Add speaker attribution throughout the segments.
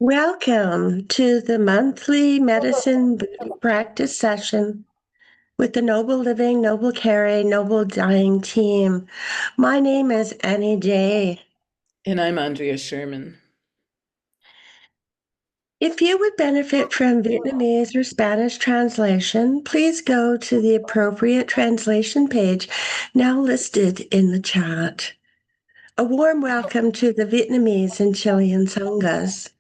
Speaker 1: Welcome to the monthly medicine practice session with the Noble Living, Noble Caring, Noble Dying team. My name is Annie J.
Speaker 2: And I'm Andrea Sherman.
Speaker 1: If you would benefit from Vietnamese or Spanish translation, please go to the appropriate translation page now listed in the chat. A warm welcome to the Vietnamese and Chilean Sanghas.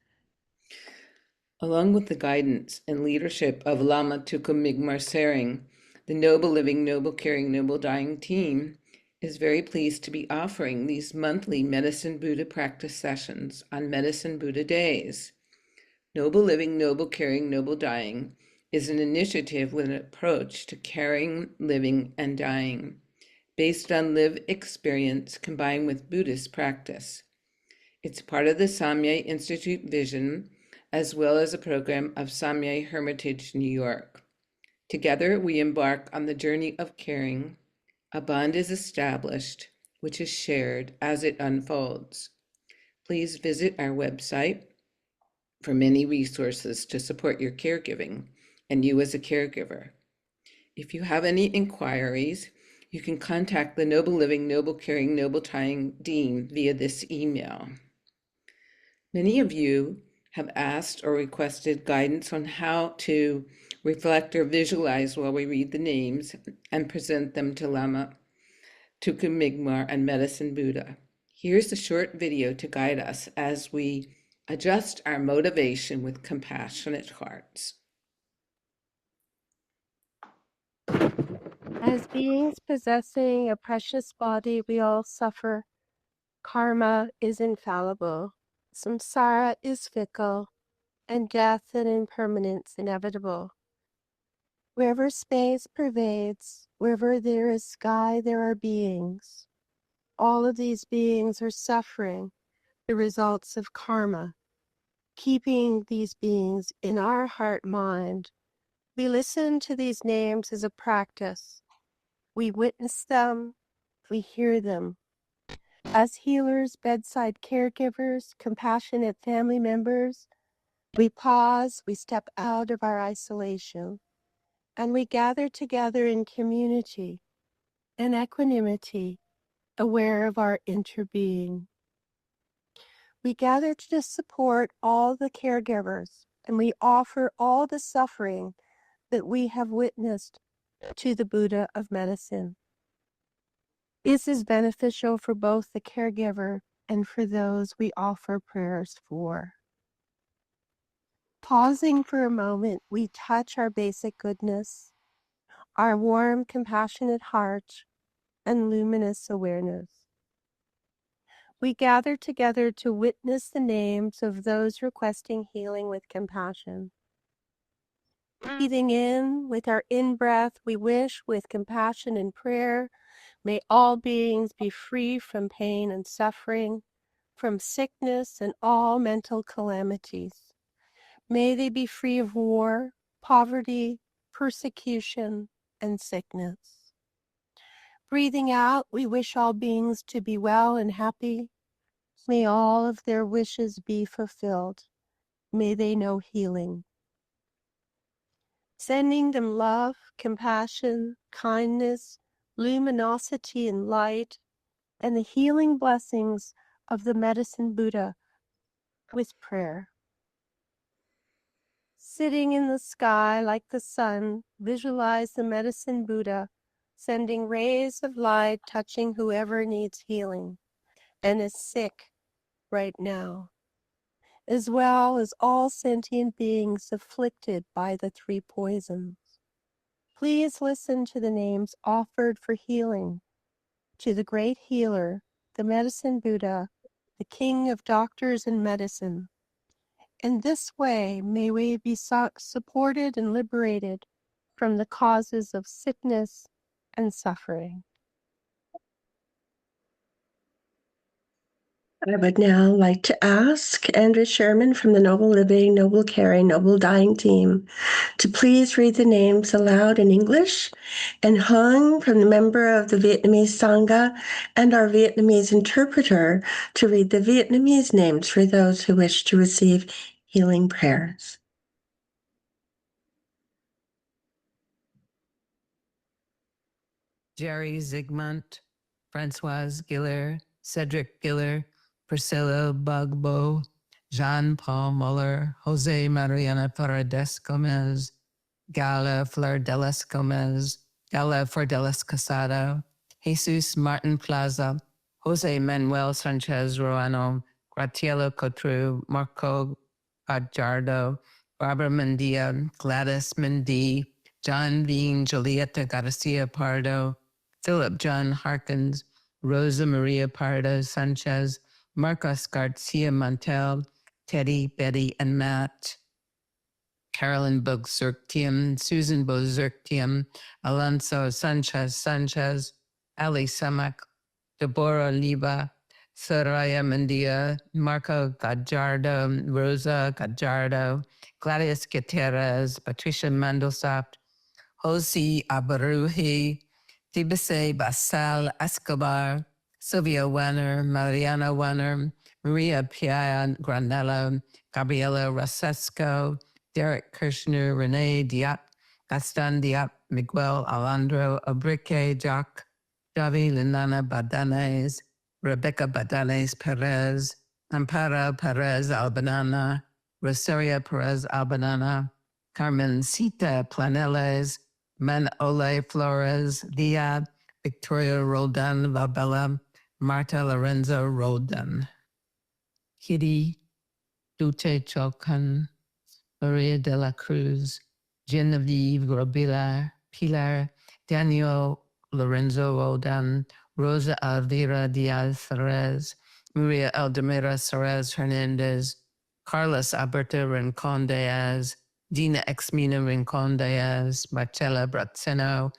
Speaker 2: Along with the guidance and leadership of Lama Tulku Migmar Tsering, the Noble Living, Noble Caring, Noble Dying team is very pleased to be offering these monthly Medicine Buddha practice sessions on Medicine Buddha days. Noble Living, Noble Caring, Noble Dying is an initiative with an approach to caring, living, and dying, based on lived experience combined with Buddhist practice. It's part of the Samye Institute vision, as well as a program of Samye Hermitage, New York. Together, we embark on the journey of caring. A bond is established, which is shared as it unfolds. Please visit our website for many resources to support your caregiving and you as a caregiver. If you have any inquiries, you can contact the Noble Living, Noble Caring, Noble Dying Dean via this email. Many of you have asked or requested guidance on how to reflect or visualize while we read the names and present them to Lama Tulku Migmar and Medicine Buddha. Here's a short video to guide us as we adjust our motivation with compassionate hearts.
Speaker 3: As beings possessing a precious body, we all suffer. Karma is infallible. Samsara is fickle, and death and impermanence inevitable. Wherever space pervades, wherever there is sky, there are beings. All of these beings are suffering the results of karma. Keeping these beings in our heart-mind, we listen to these names as a practice. We witness them, we hear them. As healers, bedside caregivers, compassionate family members, we pause, we step out of our isolation, and we gather together in community and equanimity, aware of our interbeing. We gather to support all the caregivers, and we offer all the suffering that we have witnessed to the Buddha of medicine. This is beneficial for both the caregiver and for those we offer prayers for. Pausing for a moment, we touch our basic goodness, our warm, compassionate heart, and luminous awareness. We gather together to witness the names of those requesting healing with compassion. Breathing in with our in-breath, we wish with compassion and prayer, may all beings be free from pain and suffering, from sickness and all mental calamities. May they be free of war, poverty, persecution, and sickness. Breathing out, we wish all beings to be well and happy. May all of their wishes be fulfilled. May they know healing. Sending them love, compassion, kindness, luminosity and light, and the healing blessings of the Medicine Buddha with prayer. Sitting in the sky like the sun, visualize the Medicine Buddha sending rays of light touching whoever needs healing and is sick right now, as well as all sentient beings afflicted by the three poisons. Please listen to the names offered for healing to the great healer, the Medicine Buddha, the King of doctors and medicine. In this way, may we be supported and liberated from the causes of sickness and suffering.
Speaker 1: I would now like to ask Andrea Sherman from the Noble Living, Noble Caring, Noble Dying team to please read the names aloud in English, and Hung from the member of the Vietnamese Sangha and our Vietnamese interpreter to read the Vietnamese names for those who wish to receive healing prayers.
Speaker 2: Jerry Zygmunt, Francoise Giller, Cedric Giller, Priscilla Bugbo, Jean-Paul Muller, Jose Mariana Paredes Gomez, Gala Flordelis Gomez, Gala Flordelis Casado, Jesus Martin Plaza, Jose Manuel Sanchez Ruano, Graciela Cotru, Marco Gajardo, Barbara Mendia, Gladys Mendy, John Bean, Julieta Garcia Pardo, Philip John Harkins, Rosa Maria Pardo Sanchez, Marcos Garcia Montel, Teddy, Betty, and Matt, Carolyn Bogzertium, Susan Bozertium, Alonso Sanchez, Ali Samak, Deborah Liba, Soraya Mendia, Marco Gajardo, Rosa Gajardo, Gladys Gutierrez, Patricia Mandelsoft, Jose Abaruji, Tibese Basal Escobar, Sylvia Wenner, Mariana Wenner, Maria Pia Granello, Gabriela Rosesco, Derek Kirshner, Renee Diop, Gaston Diop, Miguel Alejandro Abrique, Jacques, Javi Linana Badanes, Rebecca Badanes Perez, Amparo Perez Albanana, Rosaria Perez Albanana, Carmen Cita Planeles, Man Ole Flores, Dia, Victoria Roldan Valbella, Marta Lorenzo Roldan, Kitty Dute Chocan, Maria de la Cruz, Genevieve Pilar, Daniel Lorenzo Roldan, Rosa Alvira Diaz Perez, Maria Aldemira Perez Hernandez, Carlos Alberto Rincon Diaz, Dina Exmina Rincon Diaz, Marcella Brazzeno,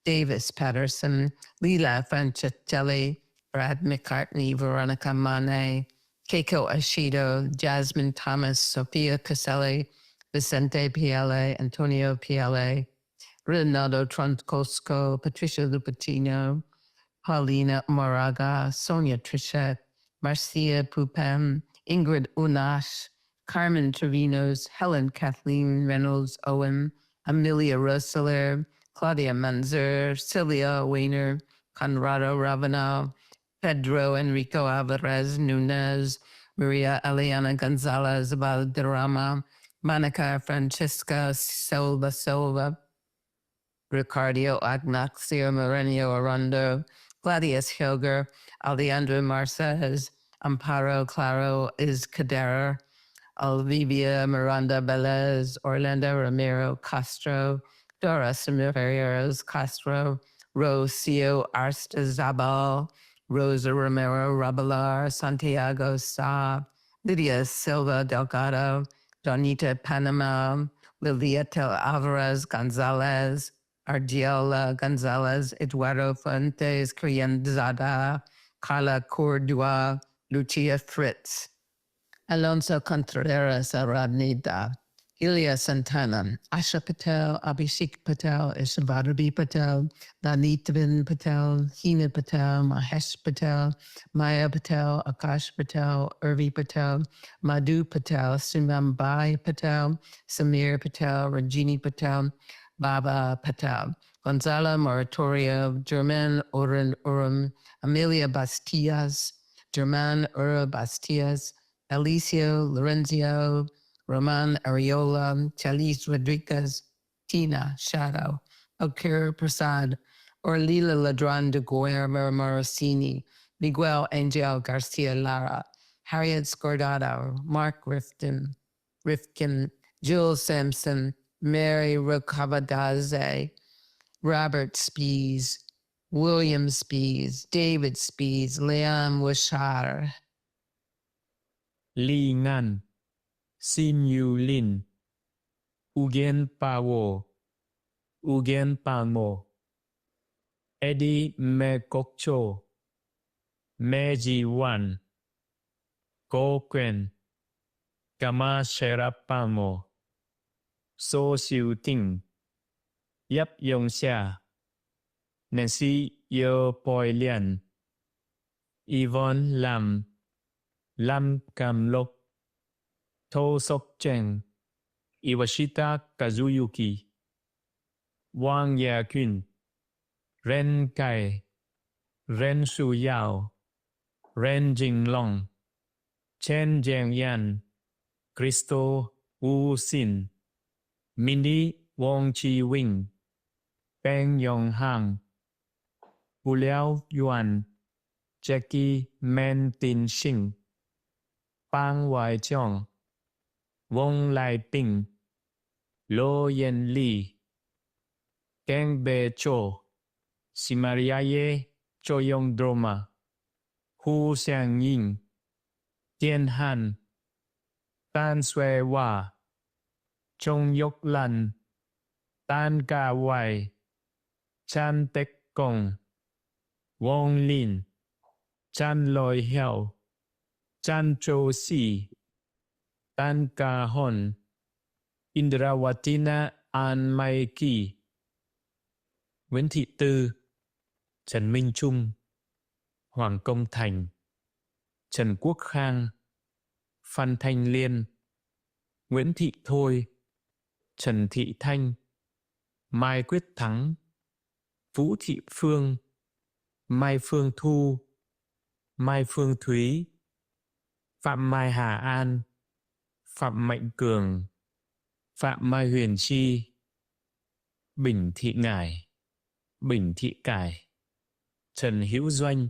Speaker 2: Davis Patterson, Lila Franchetelli, Brad McCartney, Veronica Mane, Keiko Ashido, Jasmine Thomas, Sophia Caselli, Vicente Piele, Antonio Piele, Ronaldo Troncosco, Patricia Lupatino, Paulina Moraga, Sonia Trichette, Marcia Pupem, Ingrid Unash, Carmen Trevinos, Helen Kathleen Reynolds Owen, Amelia Roseler, Claudia Manzer, Celia Weiner, Conrado Ravenel, Pedro Enrico Alvarez Nunez, Maria Eliana Gonzalez Valderrama, Monica Francesca Silva, Ricardo Agnacio Moreno Arrondo, Gladius Hilger, Alejandro Marquez, Amparo Claro Izquierdo, Olivia Miranda Velez, Orlando Ramiro Castro, Dora Samir Ferreros Castro, Rocio Arstezabal, Rosa Romero Rabalar, Santiago Sa, Lydia Silva Delgado, Donita Panama, Lilieta Alvarez Gonzalez, Argiola Gonzalez, Eduardo Fuentes Crianzada, Carla Cordua, Lucia Fritz, Alonso Contreras Aranida, Ilya Santana, Asha Patel, Abhishek Patel, Ishvarabi Patel, Nanitavin Patel, Hina Patel, Mahesh Patel, Maya Patel, Akash Patel, Urvi Patel, Madhu Patel, Sumambai Patel, Samir Patel, Rajini Patel, Baba Patel, Gonzalo Moratorio, German Oren Urum, Amelia Bastias, German Ura Bastias, Alicio Lorenzio, Roman Ariola, Chalice Rodriguez, Tina Shadow, Akir Prasad, Orlila Ladron de Guerra Morosini, Miguel Angel Garcia Lara, Harriet Scordado, Mark Rifkin, Jules Sampson, Mary Rocavadaze, Robert Spees, William Spees, David Spees, Leon Wishar,
Speaker 4: Lee Ngan, Sim Yu Lin, Ugen Pawo, Ugen Pangmo, Eddie Mekokcho, Meji Wan, Go Quen, Kama Sherapamo, So Xiu Ting, Yap Yong Xia, Nancy Yo Poi Lian, Yvonne Lam, Lam Kam Lok, To Sok Cheng, Iwashita Kazuyuki, Wang Yakun, Ren Kai, Ren Shu Yao, Ren Jinglong, Chen Jamyang, Christo Wu Xin, Mindy Wong Chi Wing, Peng Yong Hang, Wu Liao Yuan, Jackie Men Tin Xing, Pang Wai Chong, Wong Lai Ping, Lo Yen Li, Keng Be Cho, Simariaye Choyong Droma, Hu Xiang Ying, Tien Han, Tan Sue Wa, Chong Yok Lan, Tan Ka Wai, Chan Tek Kong, Wong Lin, Chan Loi Heo, Chan Cho Si, Tan Ka Hon, Indrawatina An Mai Ki, Nguyễn Thị Tư, Trần Minh Trung, Hoàng Công Thành, Trần Quốc Khang, Phan Thanh Liên, Nguyễn Thị Thôi, Trần Thị Thanh, Mai Quyết Thắng, Vũ Thị Phương, Mai Phương Thu, Mai Phương Thúy, Phạm Mai Hà An, Phạm Mạnh Cường, Phạm Mai Huyền Chi, Bình Thị Ngải, Bình Thị Cải, Trần Hữu Doanh,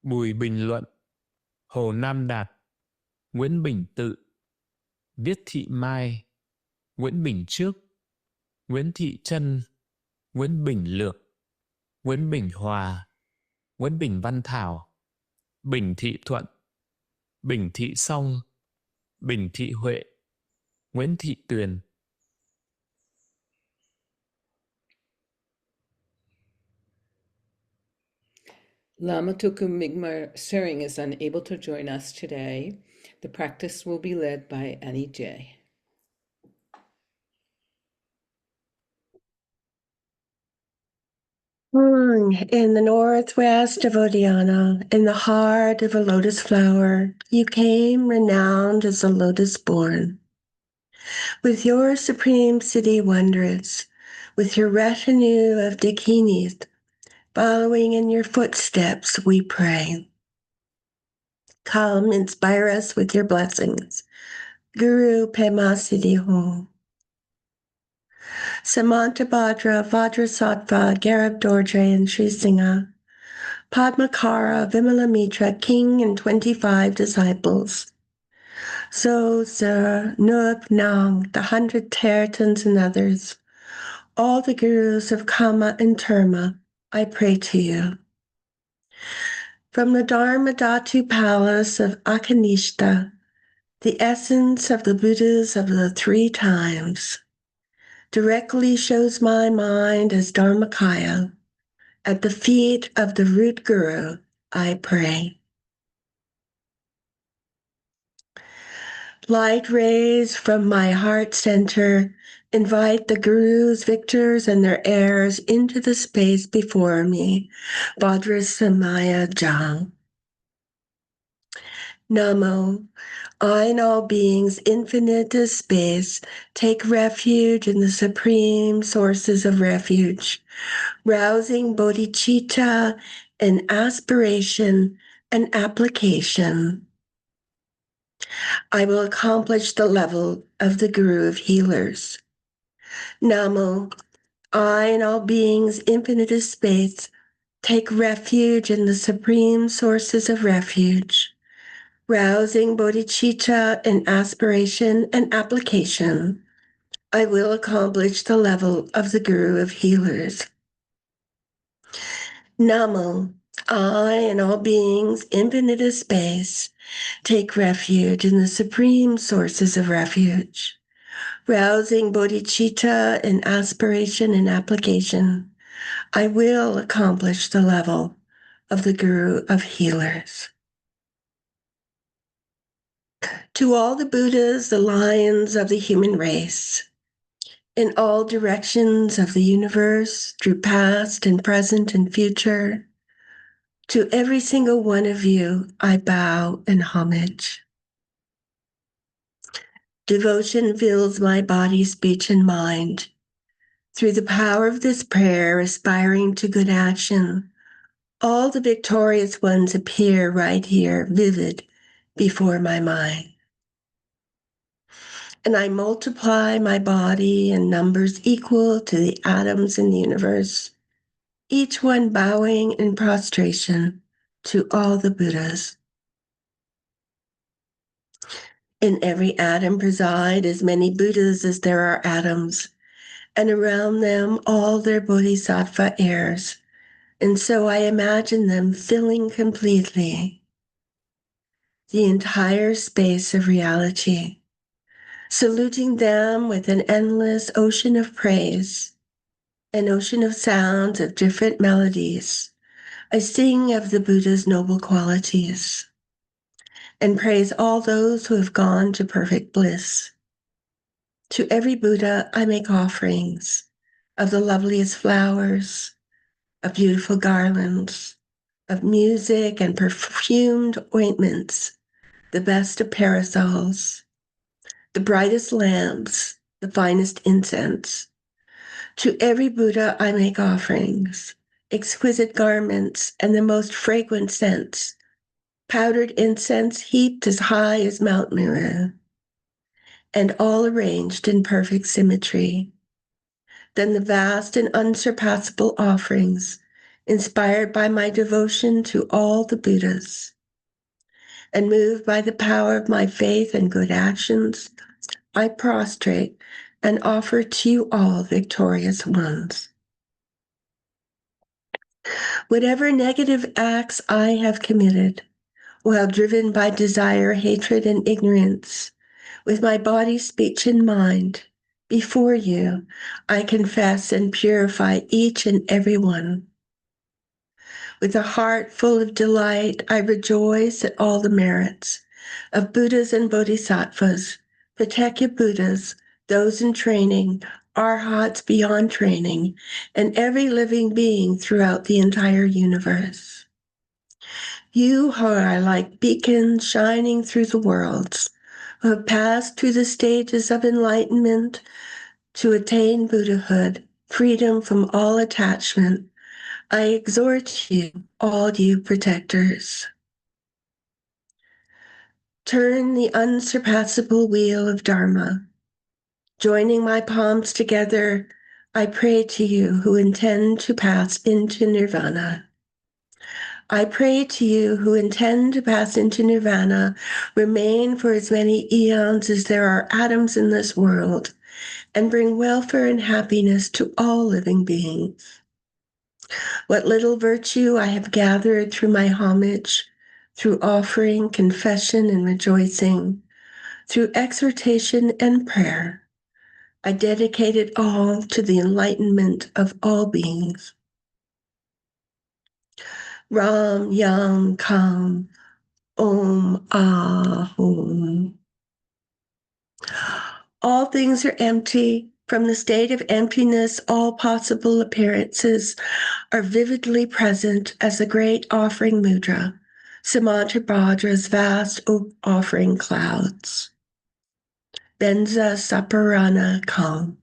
Speaker 4: Bùi Bình Luận, Hồ Nam Đạt, Nguyễn Bình Tự, Viết Thị Mai, Nguyễn Bình Trước, Nguyễn Thị Trân, Nguyễn Bình Lược, Nguyễn Bình Hòa, Nguyễn Bình Văn Thảo, Bình Thị Thuận, Bình Thị Song, Bình Thị Huệ, Nguyễn Thị Tuyền.
Speaker 2: Lama Tulku Migmar Tsering is unable to join us today. The practice will be led by Annie J.
Speaker 1: In the northwest of Odiana, in the heart of a lotus flower, you came renowned as the lotus born. With your supreme city wondrous, with your retinue of dakinis, following in your footsteps, we pray. Come, inspire us with your blessings. Guru Pema Siddhi Hum. Samanta Bhadra, Vajrasattva, Garab Dordre, and Sri Singha. Padmakara, Vimala Mitra, king and 25 disciples. So, Sir, Nup, Nang, the 100 Teratans and others, all the gurus of Kama and Terma, I pray to you. From the Dharma Dhatu palace of Akanishta, the essence of the Buddhas of the 3 times, directly shows my mind as Dharmakaya. At the feet of the root guru, I pray. Light rays from my heart center invite the gurus, victors, and their heirs into the space before me. Vajrasamaya Jang. Namo. I and all beings infinite as space take refuge in the supreme sources of refuge, rousing bodhicitta and aspiration and application. I will accomplish the level of the Guru of Healers. Namo, I and all beings infinite as space take refuge in the supreme sources of refuge, rousing bodhicitta and aspiration and application. I will accomplish the level of the Guru of Healers. Namo, I and all beings infinite as space take refuge in the supreme sources of refuge, rousing bodhicitta and aspiration and application. I will accomplish the level of the Guru of Healers. To all the Buddhas, the lions of the human race, in all directions of the universe, through past and present and future, to every single one of you, I bow in homage. Devotion fills my body, speech, and mind. Through the power of this prayer, aspiring to good action, all the victorious ones appear right here, vivid, before my mind. And I multiply my body in numbers equal to the atoms in the universe, each one bowing in prostration to all the Buddhas. In every atom preside as many Buddhas as there are atoms, and around them all their bodhisattva heirs. And so I imagine them filling completely the entire space of reality, saluting them with an endless ocean of praise, an ocean of sounds of different melodies. I sing of the Buddha's noble qualities and praise all those who have gone to perfect bliss. To every Buddha, I make offerings of the loveliest flowers, of beautiful garlands, of music and perfumed ointments, the best of parasols, the brightest lamps, the finest incense. To every Buddha I make offerings, exquisite garments, and the most fragrant scents, powdered incense heaped as high as Mount Meru, and all arranged in perfect symmetry. Then the vast and unsurpassable offerings, inspired by my devotion to all the Buddhas, and moved by the power of my faith and good actions, I prostrate and offer to you all victorious ones. Whatever negative acts I have committed, while driven by desire, hatred, and ignorance, with my body, speech, and mind, before you, I confess and purify each and every one. With a heart full of delight, I rejoice at all the merits of Buddhas and Bodhisattvas, Patekya Buddhas, those in training, arhats beyond training, and every living being throughout the entire universe. You who are like beacons shining through the worlds, who have passed through the stages of enlightenment to attain Buddhahood, freedom from all attachment, I exhort you, all you protectors. Turn the unsurpassable wheel of Dharma. Joining my palms together, I pray to you who intend to pass into nirvana. I pray to you who intend to pass into nirvana, remain for as many eons as there are atoms in this world, and bring welfare and happiness to all living beings. What little virtue I have gathered through my homage, through offering, confession, and rejoicing, through exhortation and prayer, I dedicate it all to the enlightenment of all beings. Ram Yam Kam Om Ahum. All things are empty. From the state of emptiness, all possible appearances are vividly present as the great offering mudra, Samantabhadra's vast offering clouds. Benza Saparana Kam.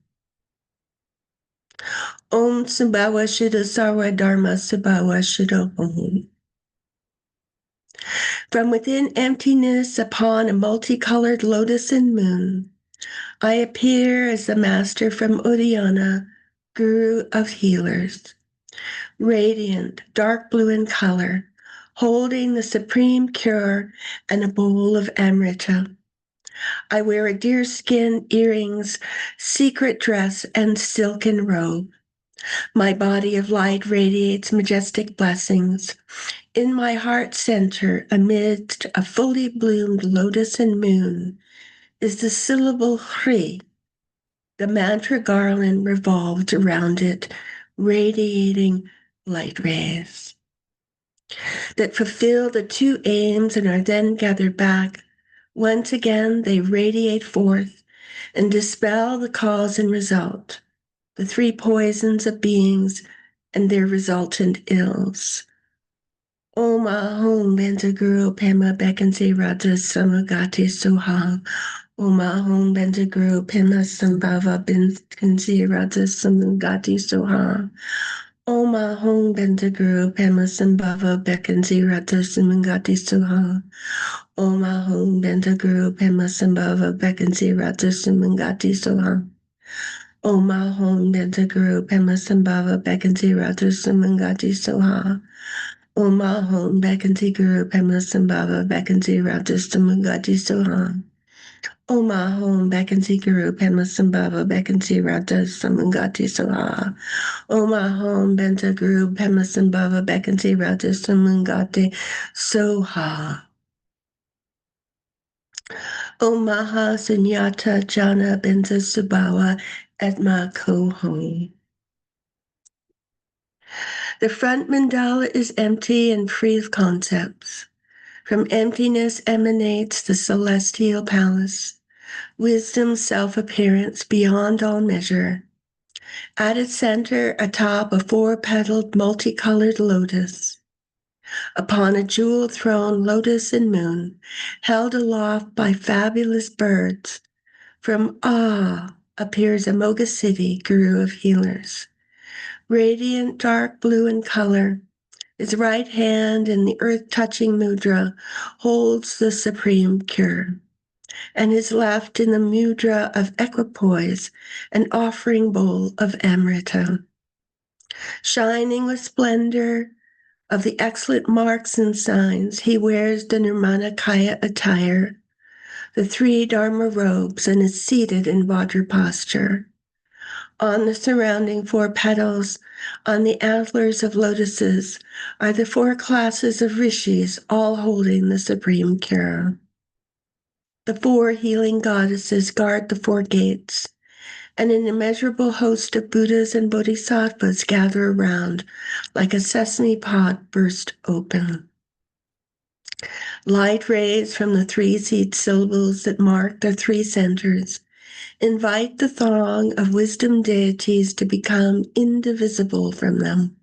Speaker 1: Om Subhawa Shuddha Sarva Dharma Subhawa Shuddha Om. From within emptiness upon a multicolored lotus and moon, I appear as the master from Udayana, guru of healers, radiant, dark blue in color, holding the supreme cure and a bowl of amrita. I wear a deerskin earrings, secret dress, and silken robe. My body of light radiates majestic blessings. In my heart center, amidst a fully bloomed lotus and moon, is the syllable Hri. The mantra garland revolved around it, radiating light rays that fulfill the two aims and are then gathered back. Once again, they radiate forth and dispel the cause and result, the three poisons of beings and their resultant ills. Om Ahum Benza Guru Pema Bekanse Radha Samagati Soham. Umahong Bentaguru Pima Sambhava Binkansi Radha Samungati Soha. Omahong Bentaguru Pima Sambhava Bekansi Radha Samungati Soha. Omahong Bentaguru Pima Sambhava Bekansi Radha Samungati Soha. Omahong Bentaguru Pima Sambhava Bekansi Radha Samungati Soha. Omahong Bekansi Guru Pima Sambhava Bekansi Radha Samungati Soha. Omahom Bekansi Guru Pema Sambhava Bekansi Radha Samungati Soha. Omahom Benta Guru Pema Sambhava Bekansi Radha Samungati Soha. Omaha Sunyata Jana Benta Subawa Etma Kohom. The front mandala is empty and free of concepts. From emptiness emanates the celestial palace. Wisdom's self-appearance beyond all measure. At its center, atop a four-petaled, multicolored lotus. Upon a jeweled throne, lotus and moon, held aloft by fabulous birds. From appears Amoga City, guru of healers. Radiant, dark blue in color, his right hand in the earth-touching mudra holds the supreme cure. And his left in the mudra of equipoise, an offering bowl of amrita. Shining with splendor of the excellent marks and signs, he wears the Nirmanakaya attire, the three Dharma robes, and is seated in Vajra posture. On the surrounding four petals, on the antlers of lotuses, are the four classes of rishis, all holding the supreme cure. The four healing goddesses guard the four gates, and an immeasurable host of Buddhas and Bodhisattvas gather around like a sesame pod burst open. Light rays from the three seed syllables that mark their three centers invite the throng of wisdom deities to become indivisible from them.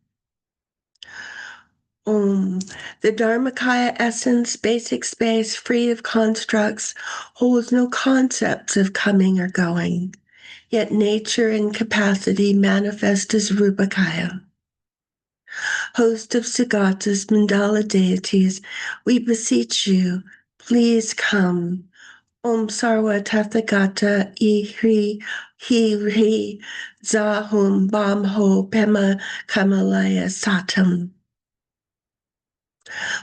Speaker 1: Om. The Dharmakaya essence, basic space, free of constructs, holds no concepts of coming or going, yet nature and capacity manifest as Rupakaya. Host of Sagatas, mandala deities, we beseech you, please come. Om Sarva Tathagata Ihri Hiri Zahum Bamho Pema Kamalaya Satam.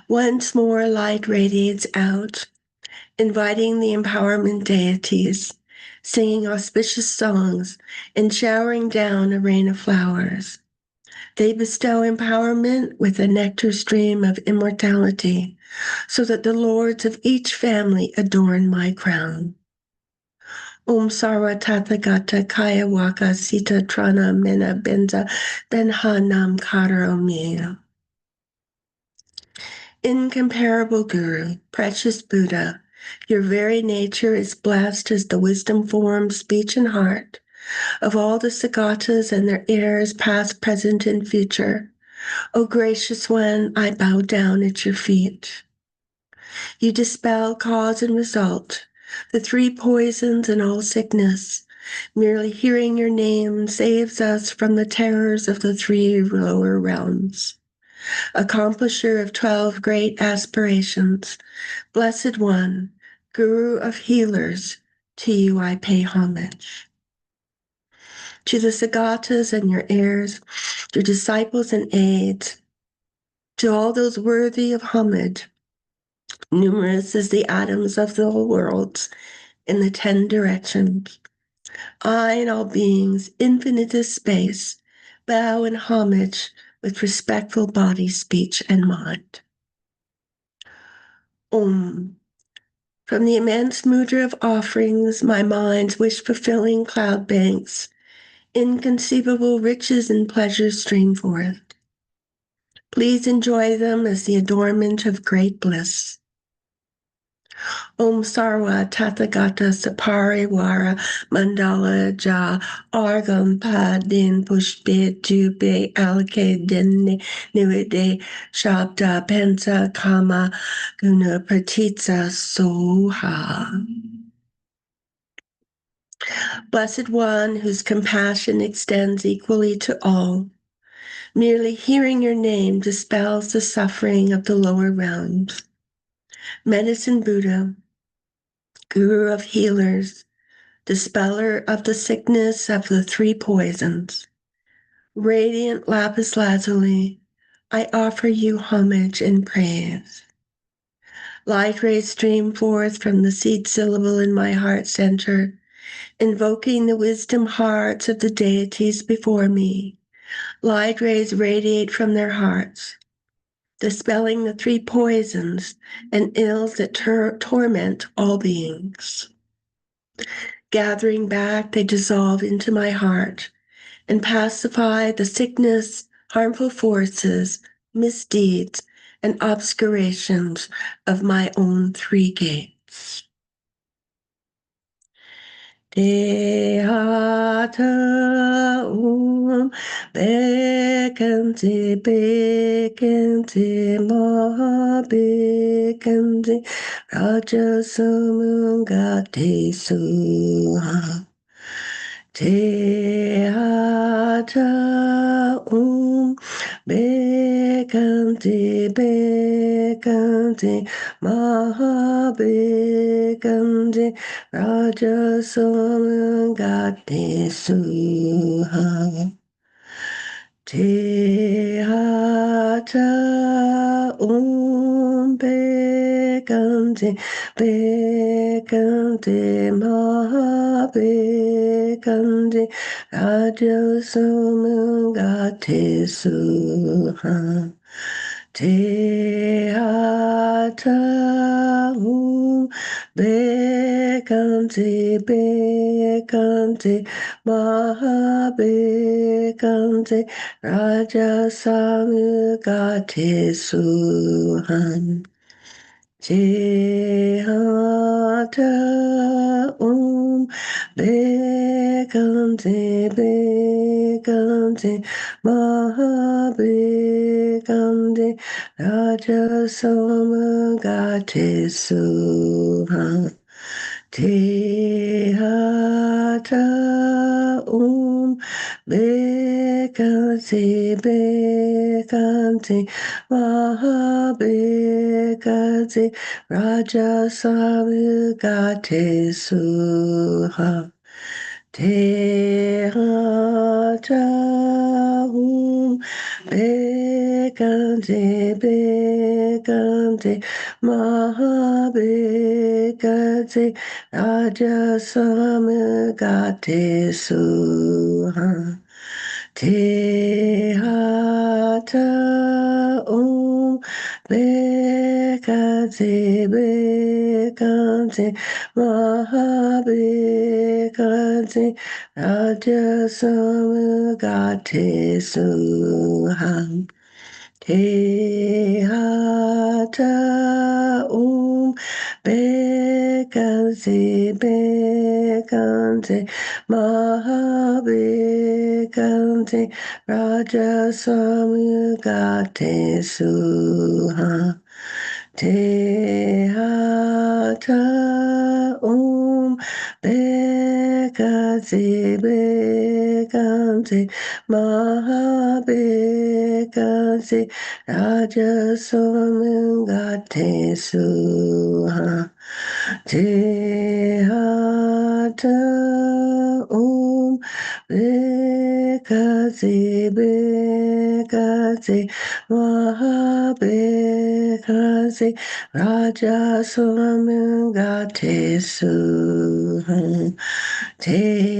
Speaker 1: Once more, light radiates out, inviting the empowerment deities, singing auspicious songs and showering down a rain of flowers. They bestow empowerment with a nectar stream of immortality, so that the lords of each family adorn my crown. Om Sarva Tathagata Kaya Waka Sita Trana Mena Benza Benha Nam Karo Mea. Incomparable Guru, precious Buddha, your very nature is blessed as the wisdom form, speech, and heart of all the Sagatas and their heirs, past, present, and future. O gracious one, I bow down at your feet. You dispel cause and result, the three poisons and all sickness. Merely hearing your name saves us from the terrors of the three lower realms. Accomplisher of 12 great aspirations, Blessed One, Guru of healers, to you I pay homage. To the Sagatas and your heirs, your disciples and aides, to all those worthy of homage, numerous as the atoms of the whole worlds in the 10 directions, I and all beings, infinite as space, bow in homage with respectful body, speech, and mind. Om. From the immense mudra of offerings, my mind's wish-fulfilling cloud banks, inconceivable riches and pleasures stream forth. Please enjoy them as the adornment of great bliss. Om Sarva Tathagata Sapari Vara Mandala Ja Argam Padin Pushpe Jube Alke Denne Nivide Shabda Pensa Kama Guna Pratitsa Soha. Blessed One, whose compassion extends equally to all, merely hearing your name dispels the suffering of the lower realms. Medicine Buddha, Guru of healers, dispeller of the sickness of the three poisons, radiant lapis lazuli, I offer you homage and praise. Light rays stream forth from the seed syllable in my heart center, invoking the wisdom hearts of the deities before me. Light rays radiate from their hearts, dispelling the three poisons and ills that torment all beings. Gathering back, they dissolve into my heart and pacify the sickness, harmful forces, misdeeds, and obscurations of my own three gates. Dehata bekante bekante maha bekante rajasamungate suha. Tehata bekante bekante maha bekante rajasamungate suha. Tehata bekante bekante maha bekante rajasamungate suha. Tehata bekante bekante maha bekante rajasamugate suhan. Tehata bekante bekante maha bekante rajasamugate suhan. Tehata bekante bekante maha bekante rajasamugate suha. Tehata bekante bekante maha bekante rajasamugate suha. Tehata bekante bekante maha bekante rajasamugate suha. Tehata bekante bekante maha bekante rajasamugate suha. Tehata bekante bekante maha bekante rajasamugate suha. Tehata bekante bekante maha bekante rajasamugate suha. Tehata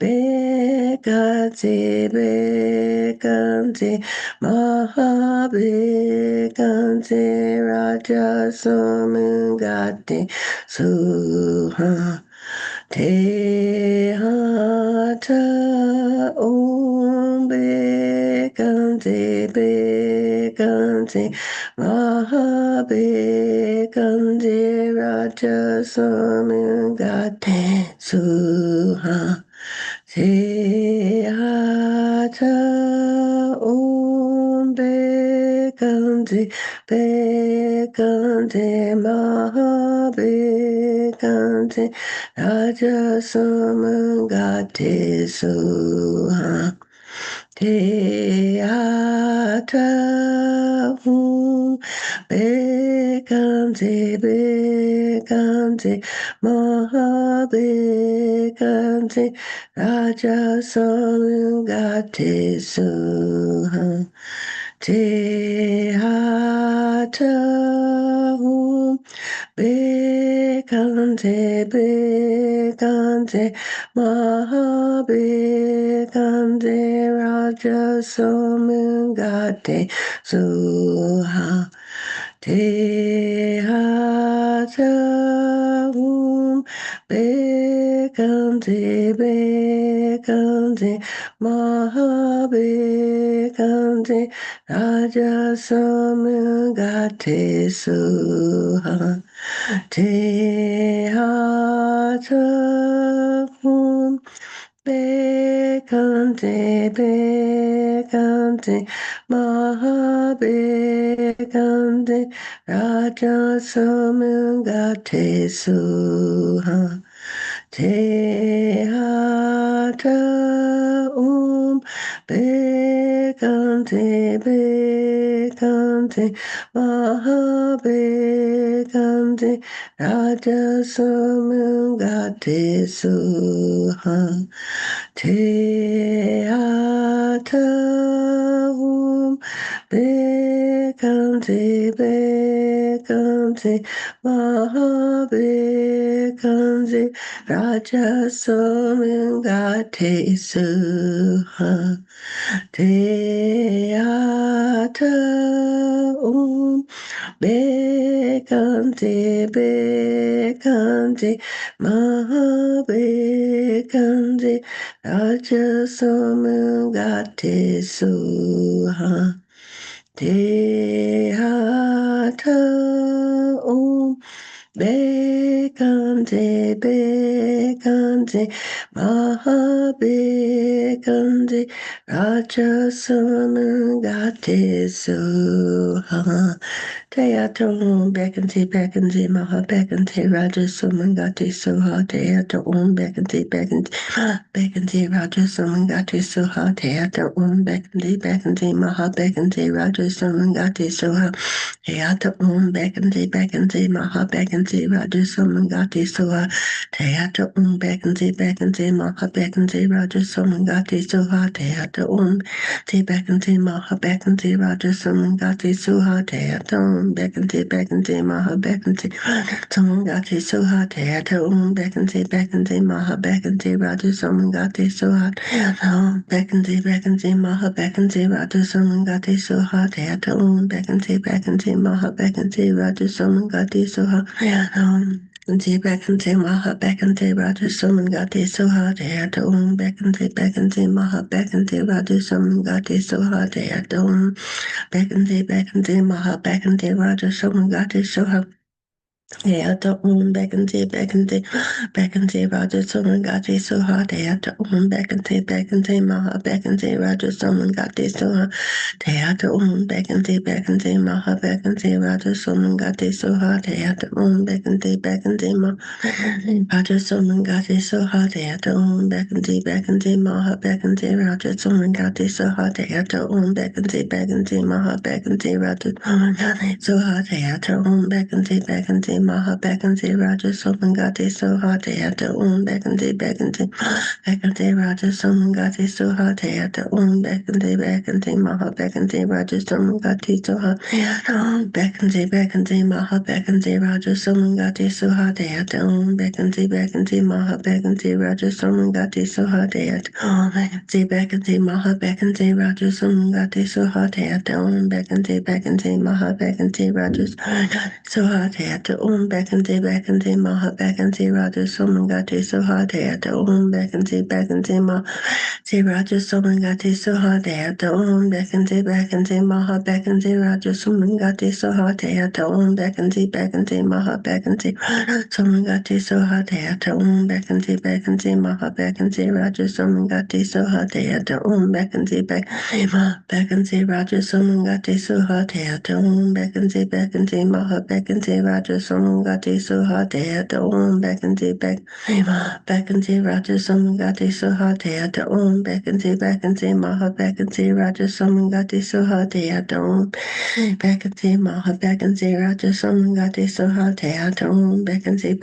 Speaker 1: bekante bekante maha bekante rajasamugate suha. Tehata bekante bekante maha bekante rajasamugate suha. Tehata bekante Bekante, Bekante, Maha Bekante, Raja Samangate Suha. Te ata hum bekante bekante maha bekante raja samungate suha. Te ata hum bekante bekante maha bekante raja samungate suha. Te hata hum bekante bekante maha bekante raja samungate suha. Te hata hum bekante bekante maha bekante raja samungate suha. Te hata bekante bekante maha bekante raja samungate suha. Te ata bekante bekante maha bekante raja samungate suha. Te ata bekante bekante maha bekante raja samungate suha. Te hata bekante bekante maha bekante raja samungate suha. Teatro bekante bekante maha bekante raja samungate suha. Teatro bekante bekante bekante raja samungate suha. Teatro bekante bekante maha bekante raja samungate suha. Teatro bekante bekante maha bekante raja samungate suha. Teatro bekante bekante maha bekante raja samungate suha. Teatro te bekante maha bekante raja samungate suha. Teatro bekante bekante maha bekante samungate suha. Teatro bekante bekante maha bekante raja samungate suha. Teatro bekante bekante maha bekante raja samungate suha. Teatro bekante bekante maha bekante raja samungate suha. Bekante bekante maha bekante raja samungate suha. Teatro bekante bekante maha bekante raja samungate suha. Teatro bekante bekante maha bekante raja samungate suha. Teatro bekante bekante bekante raja samungate suha. Teatro bekante bekante maha bekante raja samungate suha. Teatro bekante bekante maha bekante raja samungate suha. Teatro bekante bekante maha raja samungate suha. Teatro bekante bekante maha bekante raja samungate suha. Teatro bekante bekante maha bekante raja samungate suha. Teatro bekante bekante maha bekante raja samungate suha. Teatro bekante bekante bekante raja samungate suha. Teatro bekante bekante maha bekante raja samungate suha. Teatro bekante bekante maha bekante raja samungate suha. Teatro bekante bekante maha bekante raja samungate suha. Teatro bekante bekante maha bekante raja samungate suha. Teatro bekante bekante maha bekante raja samungate suha. Teatro Om Bekante Bekante Maha Bekante Raja Somangate Sohadea to Om Bekante Maha Raja Somangate Sohadea to Om Bekante Maha Bekante Raja Somangate Sohadea to Om Bekante Maha Bekante Somangate Sohadea to Om Bekante Maha Bekante Raja Somangate Sohadea to Om Bekante Maha Bekante Raja Somangate Sohadea to Om Bekante Maha Bekante Raja Somangate Sohadea to Om Bekante Raja Somangate Sohadea to Om Bekante Maha Bekante Raja Somangate Sohadea to Om Bekante Maha Bekante Raja Somangate Sohadea to Om Bekante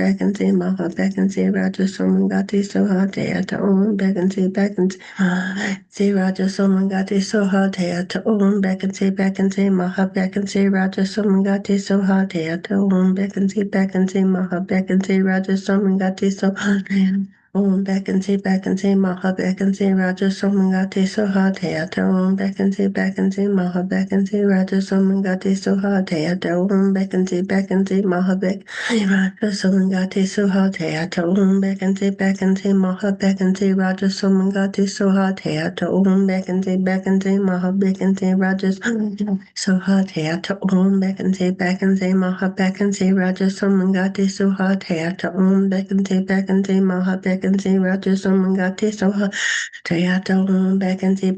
Speaker 1: Maha Bekante Raja Somangate Sohadea to Om Bekante Raja Somangate Sohadea to Om Bekante Maha Bekante Raja Somangate Sohadea to Om Bekante Maha Bekante Raja Somangate Sohadea Om Bekante Maha Bekante Raja Somangate Sohadea to Om Bekante Maha Bekante Raja Somangate Sohadea to Om Bekante Maha Bekante Raja Somangate Sohadea to Om Bekante Maha Bekante Raja Somangate Sohadea to Om Bekante Maha Bekante Raja Sohadea to Om Bekante Maha Bekante Raja Somangate Sohadea to Om Bekante Maha Bekante Raja Somangate Sohadea to Om Bekante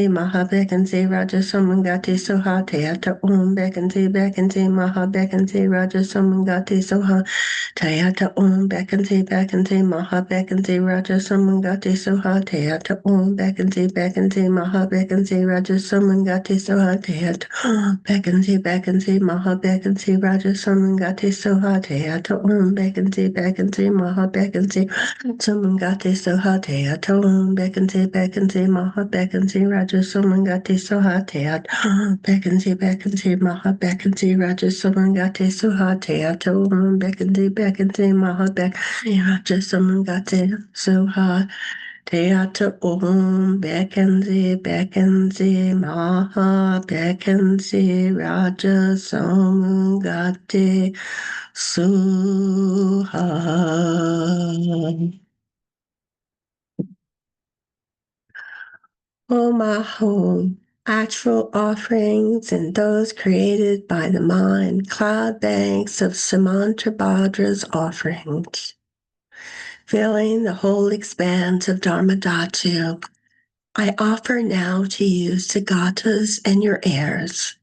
Speaker 1: Maha Bekante Raja Somangate Sohadea to Om Bekante Maha Bekante Raja Somangate Sohadea to Om Bekante Maha Bekante Raja Somangate Sohadea to Om Bekante Maha Bekante Raja Somangate Sohadea to Om Bekante Maha Bekante Raja Somangate Sohadea to Om Bekante Maha Bekante Somangate Sohadea to Om Bekante Maha Bekante Raja Somangate Sohadea to Om Bekante Maha Bekante Raja Somangate Sohadea to Om Bekante Maha Bekante Raja Somangate Sohadea Teata Om Bekante Maha Bekante Raja Samungate Suha. Om Ahom, actual offerings and those created by the mind, cloud banks of Samantabhadra's offerings, filling the whole expanse of Dharmadhatu. I offer now to you Sagatas and your heirs.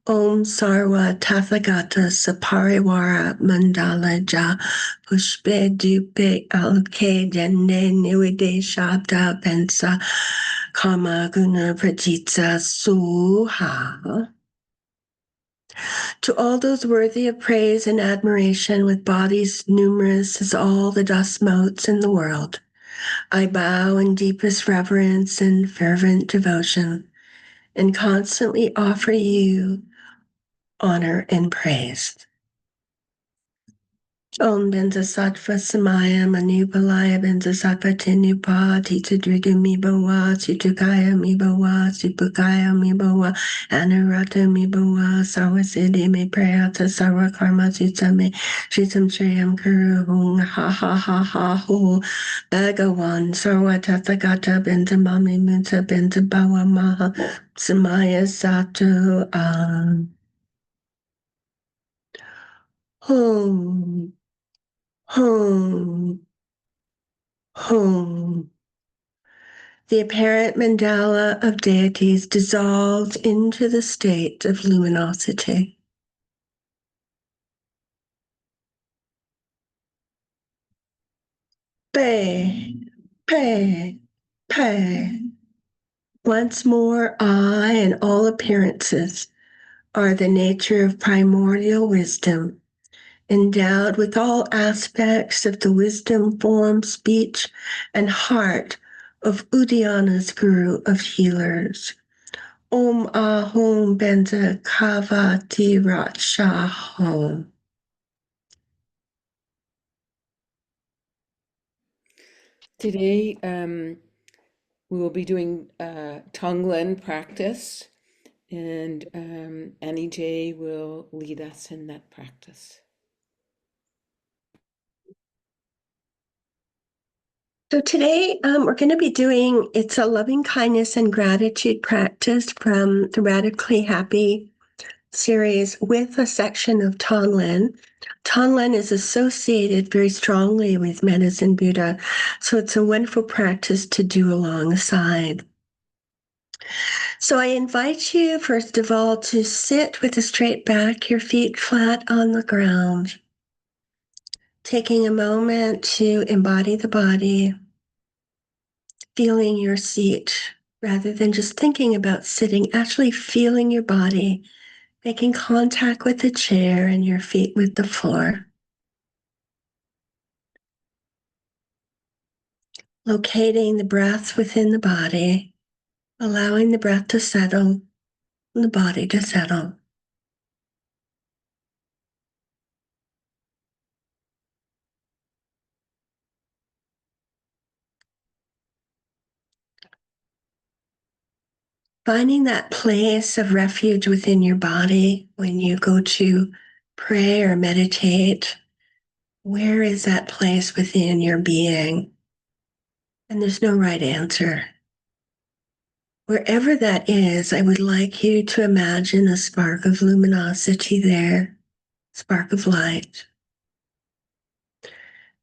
Speaker 1: Om Sarva Tathagata Sapariwara Mandala Ja Pushpe Dupe Alke Jende Niwide Shabda Bensa Karma Guna Prajitsa Suha. To all those worthy of praise and admiration with bodies numerous as all the dust motes in the world, I bow in deepest reverence and fervent devotion and constantly offer you honor and praise. Om Benza Sattva Samaya Manupalaya Benza Sattva Tinupa Titadriga Mibawa Situkaya Mibawa Sipukaya Mibawa Anurata Mibawa Sarvasiddhi Me Prayata Sarva Karma Sutame Shitam Shriyam Kuru Hung Ha Ha Ha Ha Ho Bhagawan Sarva Tathagata Benza Mami Muta Benza Bawa Maha Samaya Sato Hum Home, home. The apparent mandala of deities dissolved into the state of luminosity. Pei, pei, pei. Once more, I and all appearances are the nature of primordial wisdom, endowed with all aspects of the wisdom, form, speech, and heart of Udayana's guru of healers. Om Ahom Benza Kavati Ratshahom.
Speaker 2: Today, we will be doing Tonglen practice, And Annie J will lead us in that practice.
Speaker 1: So today we're going to be doing, it's a loving kindness and gratitude practice from the Radically Happy series with a section of Tonlin. Tonlin is associated very strongly with Medicine Buddha, so it's a wonderful practice to do alongside. So I invite you, first of all, to sit with a straight back, your feet flat on the ground, taking a moment to embody the body, feeling your seat rather than just thinking about sitting, actually feeling your body, making contact with the chair and your feet with the floor. Locating the breath within the body, allowing the breath to settle and the body to settle. Finding that place of refuge within your body when you go to pray or meditate. Where is that place within your being? And there's no right answer. Wherever that is, I would like you to imagine a spark of luminosity there, spark of light.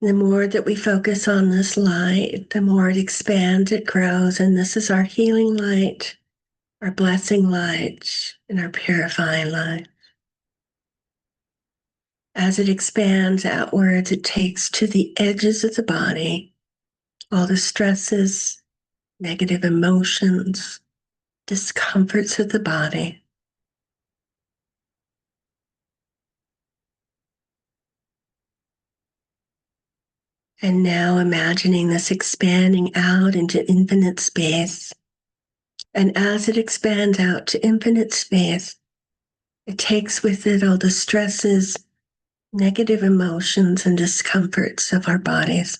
Speaker 1: The more that we focus on this light, the more it expands, it grows, and this is our healing light, our blessing light, and our purifying light. As it expands outwards, it takes to the edges of the body all the stresses, negative emotions, discomforts of the body. And now imagining this expanding out into infinite space. And as it expands out to infinite space, it takes with it all the stresses, negative emotions, and discomforts of our bodies.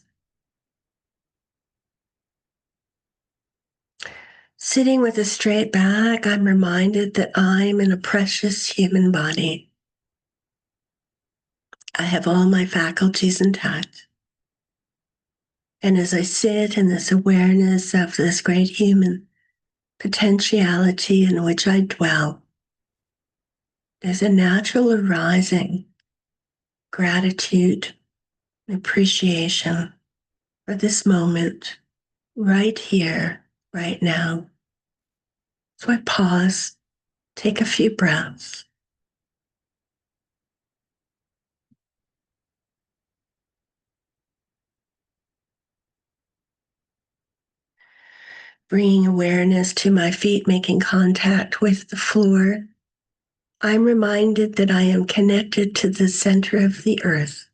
Speaker 1: Sitting with a straight back, I'm reminded that I'm in a precious human body. I have all my faculties intact. And as I sit in this awareness of this great human potentiality in which I dwell, there's a natural arising gratitude and appreciation for this moment, right here, right now. So I pause, take a few breaths. Bringing awareness to my feet, making contact with the floor. I'm reminded that I am connected to the center of the earth.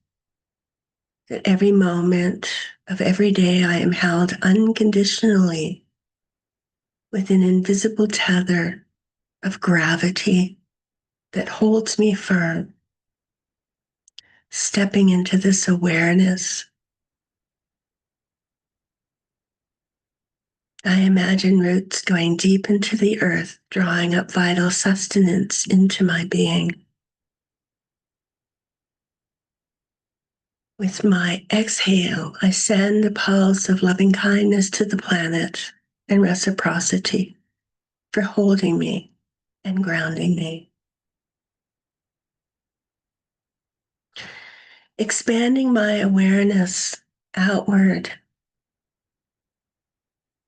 Speaker 1: That every moment of every day I am held unconditionally with an invisible tether of gravity that holds me firm. Stepping into this awareness, I imagine roots going deep into the earth, drawing up vital sustenance into my being. With my exhale, I send a pulse of loving kindness to the planet and reciprocity for holding me and grounding me. Expanding my awareness outward,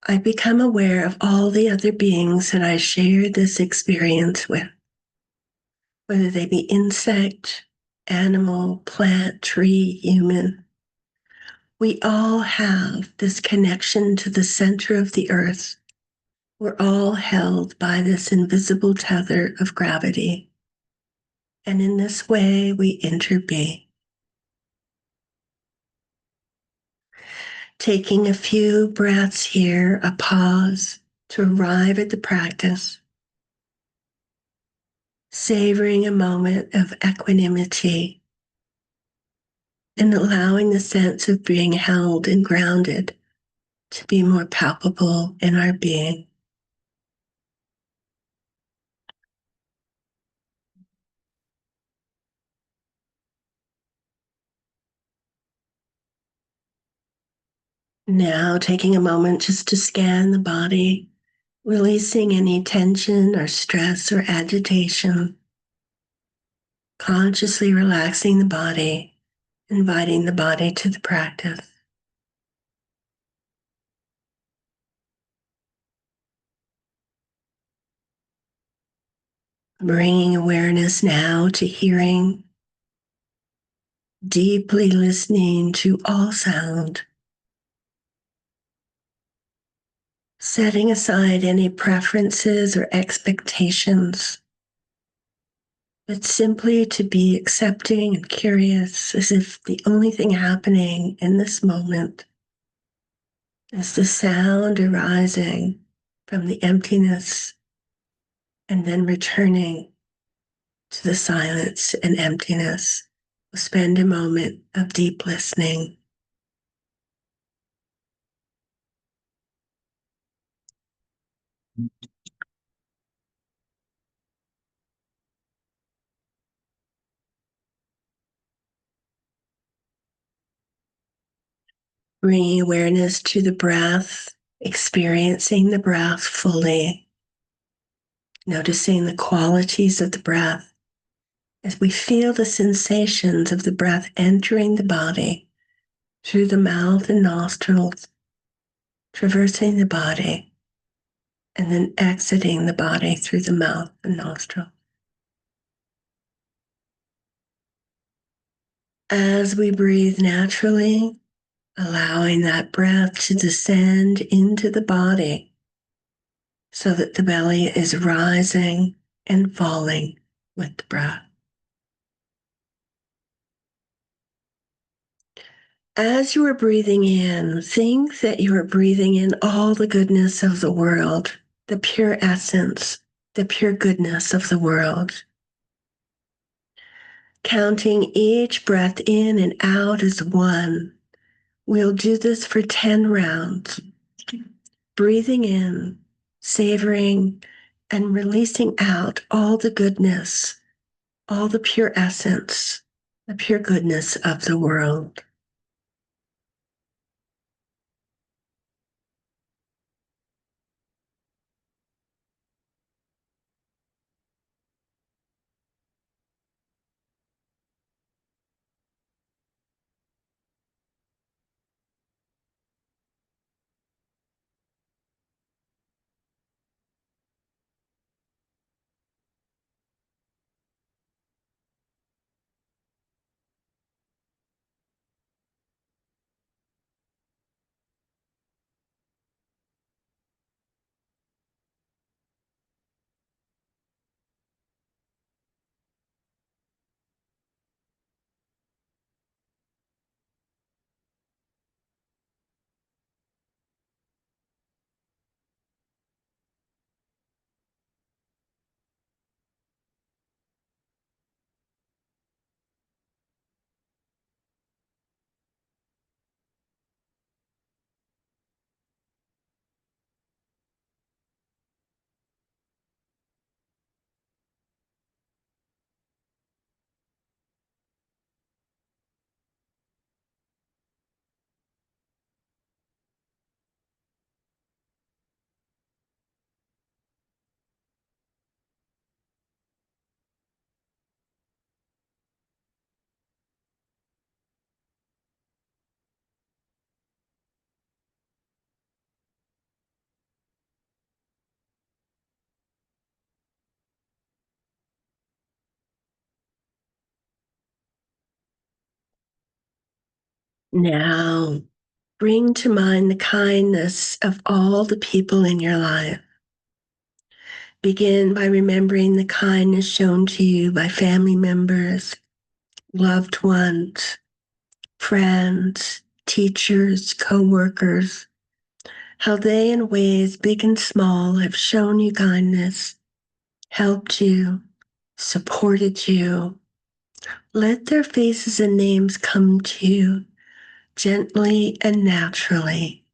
Speaker 1: I become aware of all the other beings that I share this experience with, whether they be insect, animal, plant, tree, human. We all have this connection to the center of the earth. We're all held by this invisible tether of gravity. And in this way, we interbe. Taking a few breaths here, a pause to arrive at the practice. Savoring a moment of equanimity and allowing the sense of being held and grounded to be more palpable in our being. Now, taking a moment just to scan the body, releasing any tension or stress or agitation, consciously relaxing the body, inviting the body to the practice. Bringing awareness now to hearing, deeply listening to all sound, setting aside any preferences or expectations, but simply to be accepting and curious as if the only thing happening in this moment is the sound arising from the emptiness and then returning to the silence and emptiness. We'll spend a moment of deep listening. Bringing awareness to the breath, experiencing the breath fully, noticing the qualities of the breath as we feel the sensations of the breath entering the body through the mouth and nostrils, traversing the body, and then exiting the body through the mouth and nostril. As we breathe naturally, allowing that breath to descend into the body so that the belly is rising and falling with the breath. As you are breathing in, think that you are breathing in all the goodness of the world, the pure essence, the pure goodness of the world. Counting each breath in and out as one. We'll do this for 10 rounds. Breathing in, savoring, and releasing out all the goodness, all the pure essence, the pure goodness of the world. Now, bring to mind the kindness of all the people in your life. Begin by remembering the kindness shown to you by family members, loved ones, friends, teachers, co-workers, how they in ways big and small have shown you kindness, helped you, supported you. Let their faces and names come to you gently and naturally.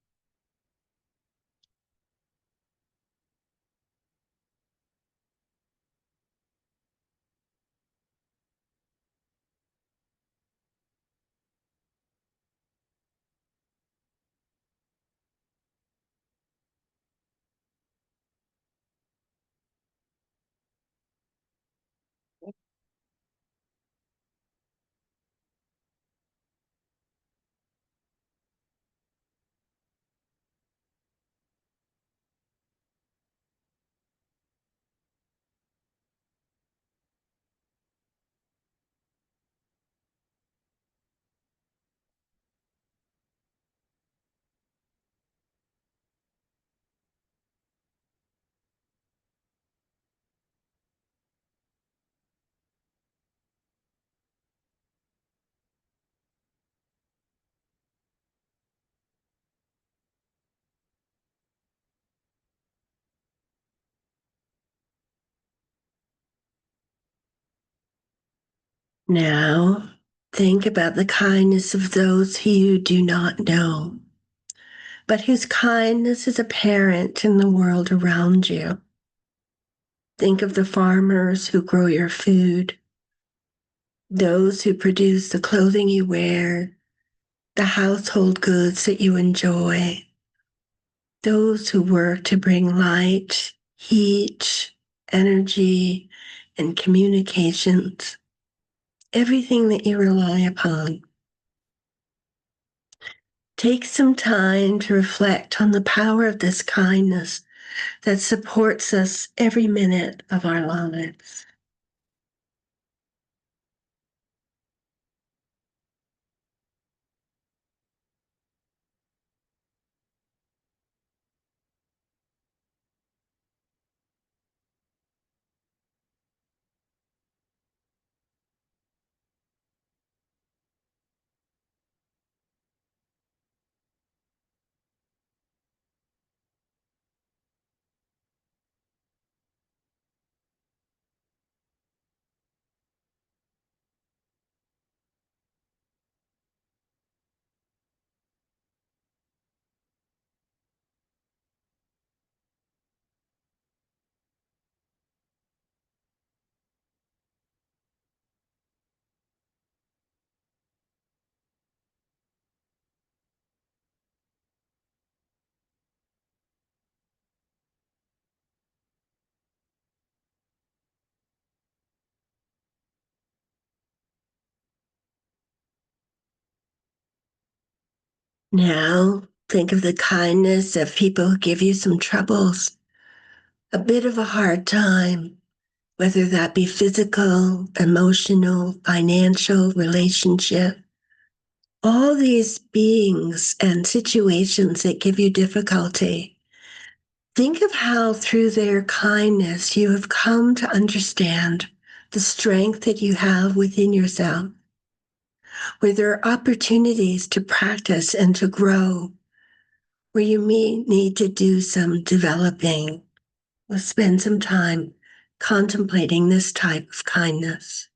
Speaker 1: Now, think about the kindness of those who you do not know, but whose kindness is apparent in the world around you. Think of the farmers who grow your food, those who produce the clothing you wear, the household goods that you enjoy, those who work to bring light, heat, energy, and communications, everything that you rely upon. Take some time to reflect on the power of this kindness that supports us every minute of our lives. Now, think of the kindness of people who give you some troubles, a bit of a hard time, whether that be physical, emotional, financial, relationship. All these beings and situations that give you difficulty. Think of how through their kindness you have come to understand the strength that you have within yourself, where there are opportunities to practice and to grow, where you may need to do some developing. We'll spend some time contemplating this type of kindness.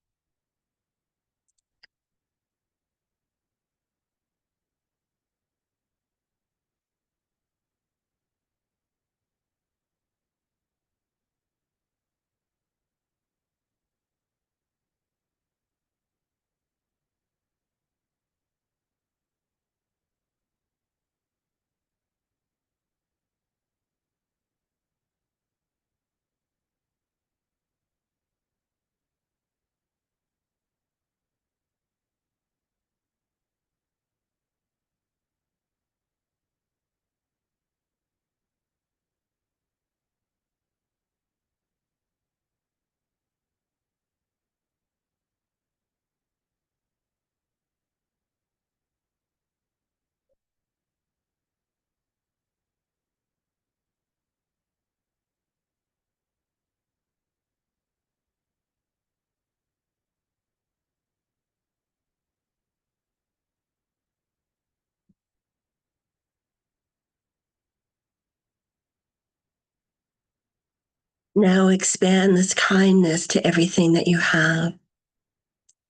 Speaker 1: Now expand this kindness to everything that you have.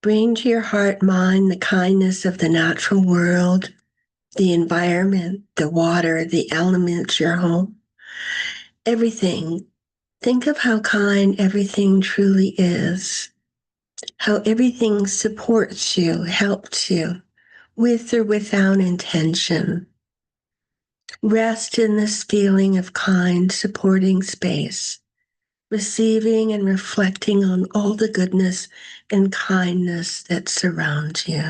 Speaker 1: Bring to your heart, mind, the kindness of the natural world, the environment, the water, the elements, your home, everything. Think of how kind everything truly is, how everything supports you, helps you, with or without intention. Rest in this feeling of kind, supporting space, receiving and reflecting on all the goodness and kindness that surrounds you.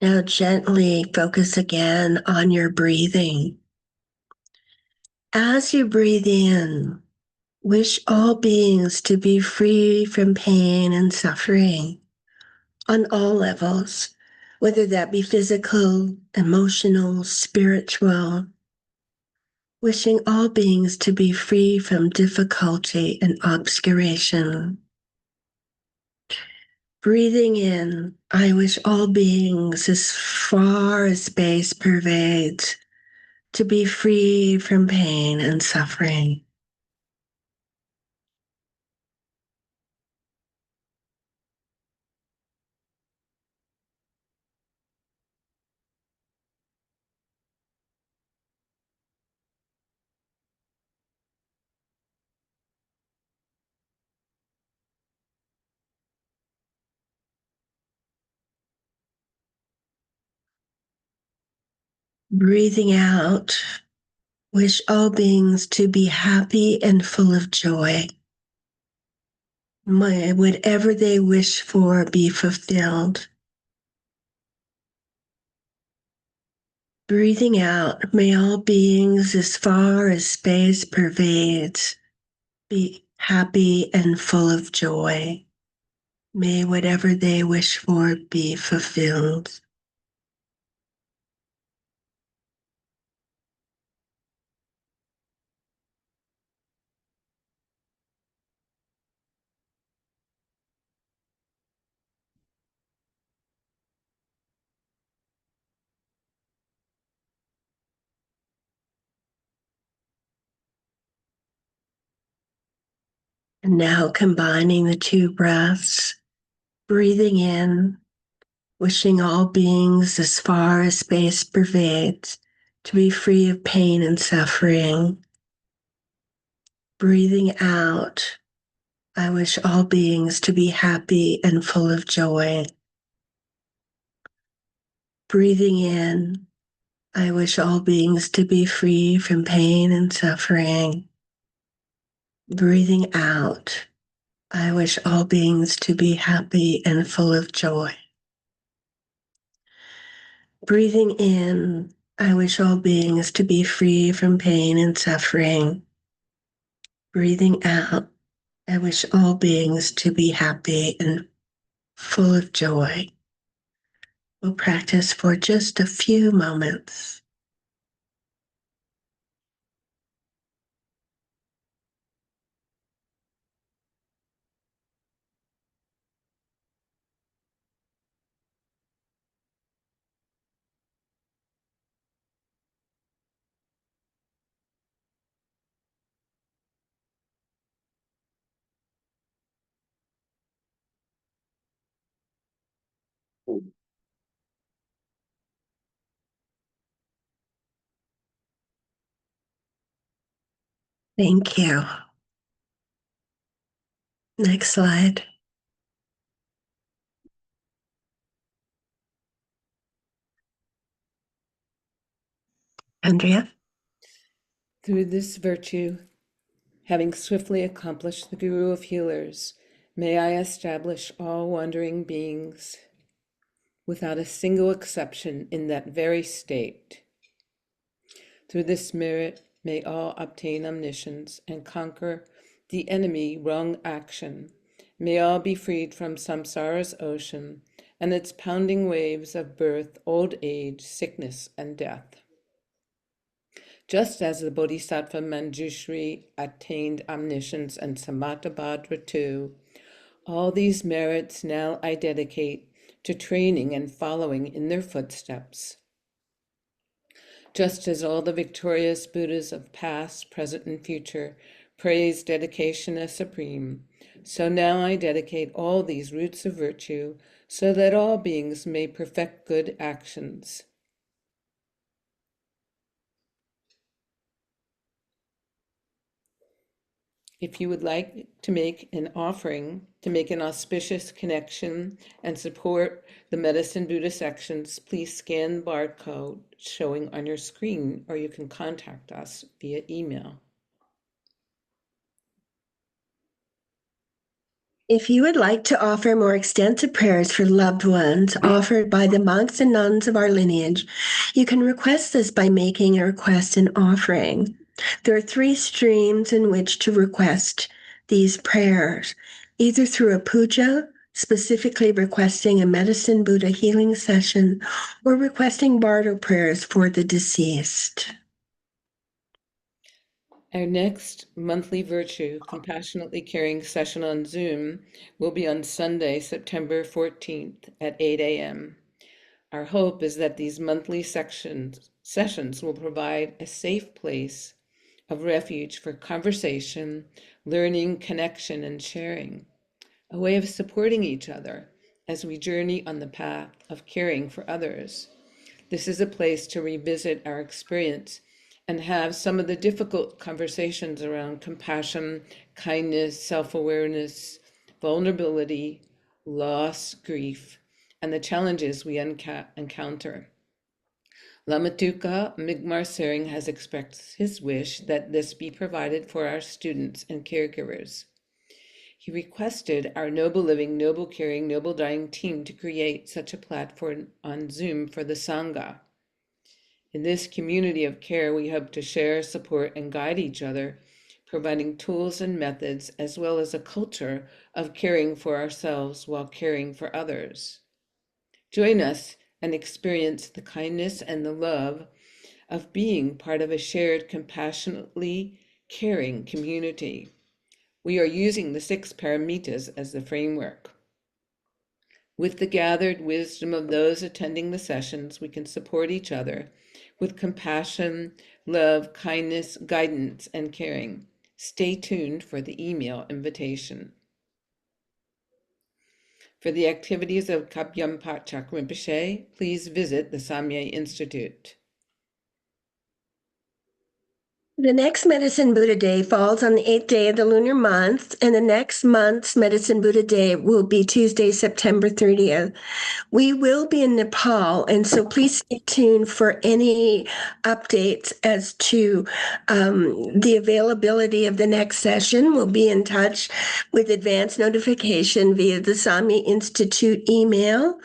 Speaker 1: Now gently focus again on your breathing. As you breathe in, wish all beings to be free from pain and suffering on all levels, whether that be physical, emotional, spiritual. Wishing all beings to be free from difficulty and obscuration. Breathing in, I wish all beings, as far as space pervades, to be free from pain and suffering. Breathing out, wish all beings to be happy and full of joy. May whatever they wish for be fulfilled. Breathing out, may all beings, as far as space pervades, be happy and full of joy. May whatever they wish for be fulfilled. And now combining the two breaths, breathing in, wishing all beings, as far as space pervades, to be free of pain and suffering. Breathing out, I wish all beings to be happy and full of joy. Breathing in, I wish all beings to be free from pain and suffering. Breathing out, I wish all beings to be happy and full of joy. Breathing in, I wish all beings to be free from pain and suffering. Breathing out, I wish all beings to be happy and full of joy. We'll practice for just a few moments. Thank you. Next slide. Andrea?
Speaker 2: Through this virtue, having swiftly accomplished the Guru of Healers, may I establish all wandering beings without a single exception in that very state. Through this merit, may all obtain omniscience and conquer the enemy wrong action. May all be freed from samsara's ocean and its pounding waves of birth, old age, sickness, and death. Just as the Bodhisattva Manjushri attained omniscience and Samattabhadra too, all these merits now I dedicate to training and following in their footsteps. Just as all the victorious Buddhas of past, present, and future praise dedication as supreme, so now I dedicate all these roots of virtue so that all beings may perfect good actions. If you would like to make an offering, to make an auspicious connection and support the Medicine Buddha sections, please scan the barcode showing on your screen, or you can contact us via email.
Speaker 1: If you would like to offer more extensive prayers for loved ones offered by the monks and nuns of our lineage, you can request this by making a request and offering. There are 3 streams in which to request these prayers, either through a puja, specifically requesting a medicine Buddha healing session, or requesting bardo prayers for the deceased.
Speaker 2: Our next monthly Virtue Compassionately Caring session on Zoom will be on Sunday, September 14th at 8 a.m. Our hope is that these monthly sessions will provide a safe place of refuge for conversation, learning, connection, and sharing, a way of supporting each other as we journey on the path of caring for others. This is a place to revisit our experience and have some of the difficult conversations around compassion, kindness, self-awareness, vulnerability, loss, grief, and the challenges we encounter. Lama Tulku Migmar Tsering has expressed his wish that this be provided for our students and caregivers. He requested our Noble Living, Noble Caring, Noble Dying team to create such a platform on Zoom for the Sangha. In this community of care, we hope to share, support, and guide each other, providing tools and methods, as well as a culture of caring for ourselves while caring for others. Join us and experience the kindness and the love of being part of a shared, compassionately caring community. We are using the 6 paramitas as the framework. With the gathered wisdom of those attending the sessions, we can support each other with compassion, love, kindness, guidance, and caring. Stay tuned for the email invitation. For the activities of Kapyam Pachak Rinpoche, please visit the Samye Institute.
Speaker 1: The next Medicine Buddha Day falls on the 8th day of the lunar month, and the next month's Medicine Buddha Day will be Tuesday, September 30th. We will be in Nepal, and so please stay tuned for any updates as to the availability of the next session. We'll be in touch with advance notification via the Sami Institute email.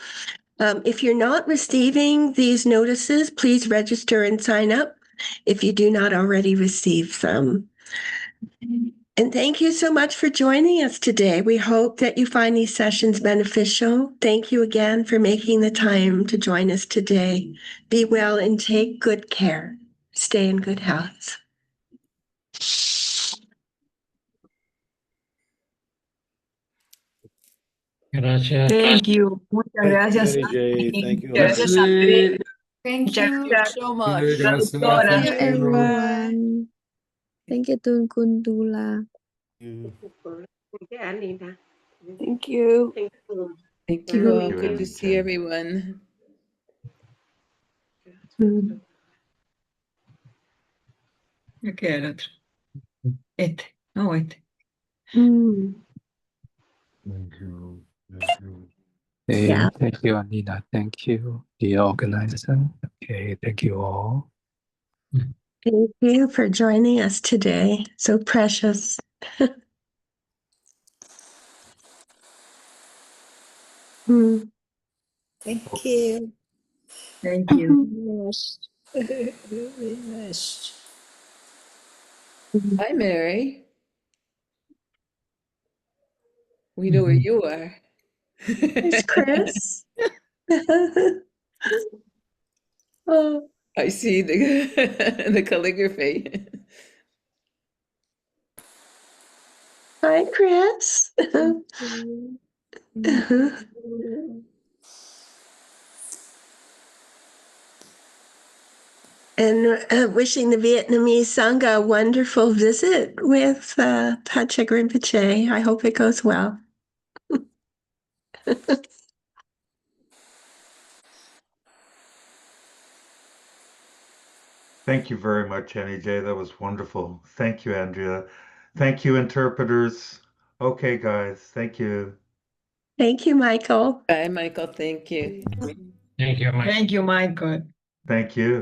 Speaker 1: If you're not receiving these notices, please register and sign up if you do not already receive them. And thank you so much for joining us today. We hope that you find these sessions beneficial. Thank you again for making the time to join us today. Be well and take good care. Stay in good health.
Speaker 5: Gracias.
Speaker 6: Thank you. Muchas gracias.
Speaker 5: Thank you.
Speaker 6: Gracias, Andrea.
Speaker 7: Thank
Speaker 6: Muchas
Speaker 7: you
Speaker 6: gracias,
Speaker 7: so much.
Speaker 5: Gracias.
Speaker 6: doctora.
Speaker 7: Thank you,
Speaker 5: Thank you.
Speaker 7: everyone.
Speaker 8: Thank you, Tulku Dula.
Speaker 6: Thank you.
Speaker 2: Thank you all. Good to see everyone.
Speaker 6: ¿Qué era el otro? No,
Speaker 5: Thank you. Thank you.
Speaker 1: Yeah.
Speaker 9: Thank you, Anita. Thank you, the organizer. Okay, thank you all.
Speaker 1: Thank you for joining us today. So precious.
Speaker 7: Thank you.
Speaker 6: Thank you.
Speaker 8: Yes.
Speaker 7: Very nice.
Speaker 2: Hi, Mary. We know where you are.
Speaker 1: Thanks, Chris. Oh,
Speaker 2: I see the calligraphy.
Speaker 1: hi, Chris. And wishing the Vietnamese Sangha a wonderful visit with Patrick Rinpoche. I hope it goes well.
Speaker 10: Thank you very much, Annie J. That was wonderful. Thank you, Andrea. Thank you, interpreters. Okay, guys. Thank you.
Speaker 1: Thank you, Michael.
Speaker 2: Bye, Michael. Thank you.
Speaker 5: Thank you, Mike.
Speaker 6: Thank you, Michael.
Speaker 10: Thank you.